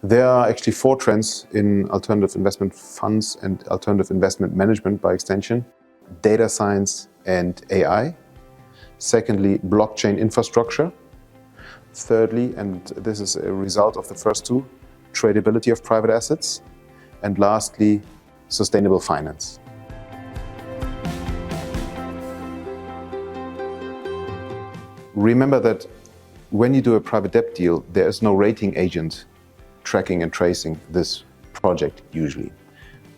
There are actually 4 trends in alternative investment funds and alternative investment management by extension: data science and AI. Secondly, blockchain infrastructure. Thirdly, and this is a result of the first 2, tradability of private assets. And lastly, sustainable finance. Remember that when you do a private debt deal, there is no rating agent tracking and tracing this project usually.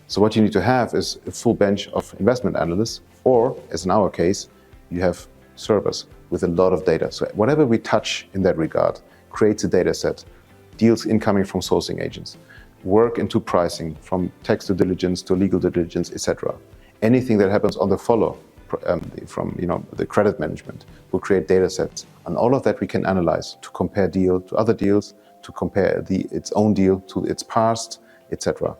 So what you need to have is a full bench of investment analysts, or as in our case, you have servers with a lot of data. So whatever we touch in that regard creates a data set, deals incoming from sourcing agents, work into pricing from tax due diligence to legal due diligence, etc. Anything that happens on the follow from the credit management will create data sets. And all of that we can analyze to compare deal to other deals, to compare its own deal to its past, etc.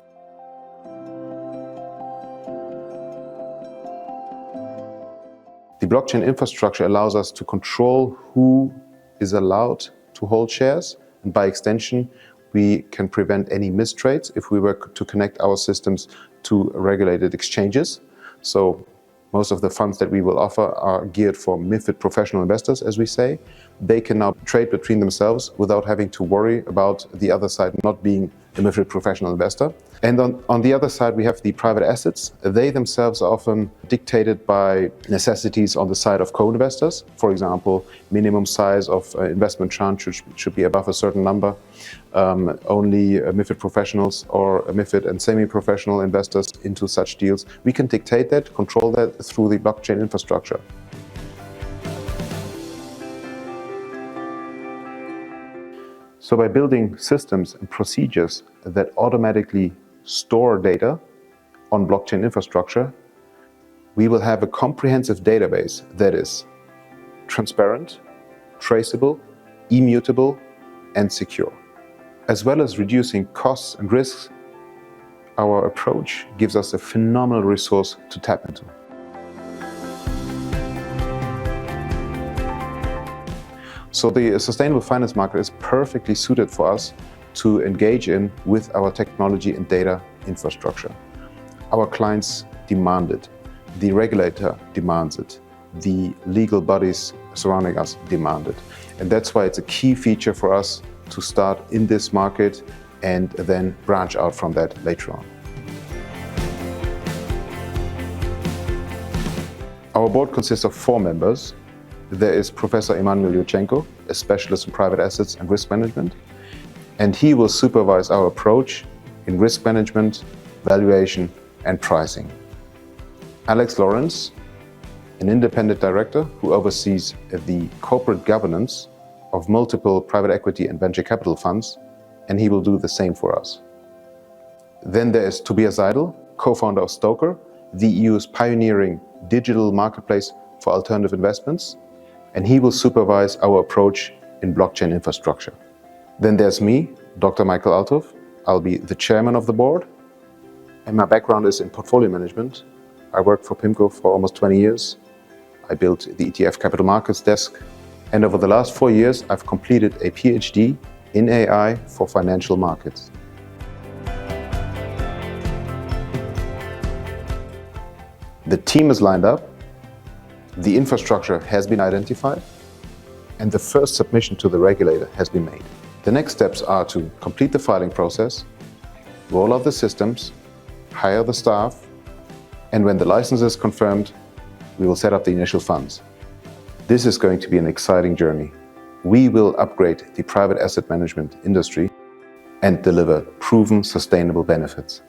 The blockchain infrastructure allows us to control who is allowed to hold shares, and by extension, we can prevent any mistrades if we were to connect our systems to regulated exchanges. So most of the funds that we will offer are geared for MiFID professional investors, as we say. They can now trade between themselves without having to worry about the other side not being a MiFID professional investor. And on the other side, we have the private assets. They themselves are often dictated by necessities on the side of co-investors. For example, minimum size of investment tranche should be above a certain number. Only MiFID professionals or MiFID and semi-professional investors into such deals. We can dictate that, control that through the blockchain infrastructure. So by building systems and procedures that automatically store data on blockchain infrastructure, we will have a comprehensive database that is transparent, traceable, immutable, and secure. As well as reducing costs and risks, our approach gives us a phenomenal resource to tap into. So the sustainable finance market is perfectly suited for us to engage in with our technology and data infrastructure. Our clients demand it. The regulator demands it. The legal bodies surrounding us demand it. And that's why it's a key feature for us to start in this market and then branch out from that later on. Our board consists of 4 members. There is Professor Emanuel Yurchenko, a specialist in private assets and risk management, and he will supervise our approach in risk management, valuation, and pricing. Alex Lawrence, an independent director who oversees the corporate governance of multiple private equity and venture capital funds, and he will do the same for us. Then there is Tobias Seidel, co-founder of Stoker, the EU's pioneering digital marketplace for alternative investments, and he will supervise our approach in blockchain infrastructure. Then there's me, Dr. Michael Althoff. I'll be the chairman of the board, and my background is in portfolio management. I worked for PIMCO for almost 20 years. I built the ETF capital markets desk, and over the last 4 years, I've completed a PhD in AI for financial markets. The team is lined up. The infrastructure has been identified, and the first submission to the regulator has been made. The next steps are to complete the filing process, roll out the systems, hire the staff, and when the license is confirmed, we will set up the initial funds. This is going to be an exciting journey. We will upgrade the private asset management industry and deliver proven sustainable benefits.